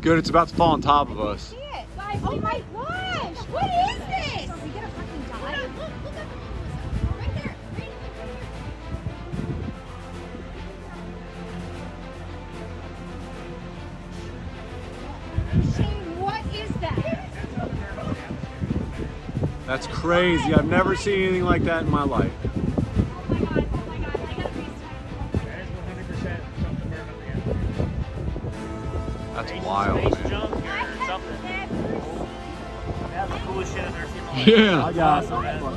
Good, it's about to fall on top of us. See it. Guys, oh my gosh! What is this? Are we gonna fucking die? Look up. Right there. Shane, what is that? That's crazy. I've never seen anything like that in my life. Oh my god, I gotta be That is 100% something we're about to get. That's wild, Space man. junk I or have something. never seen. That's the coolest shit I've ever seen in my life. Yeah. I got some, man. Look,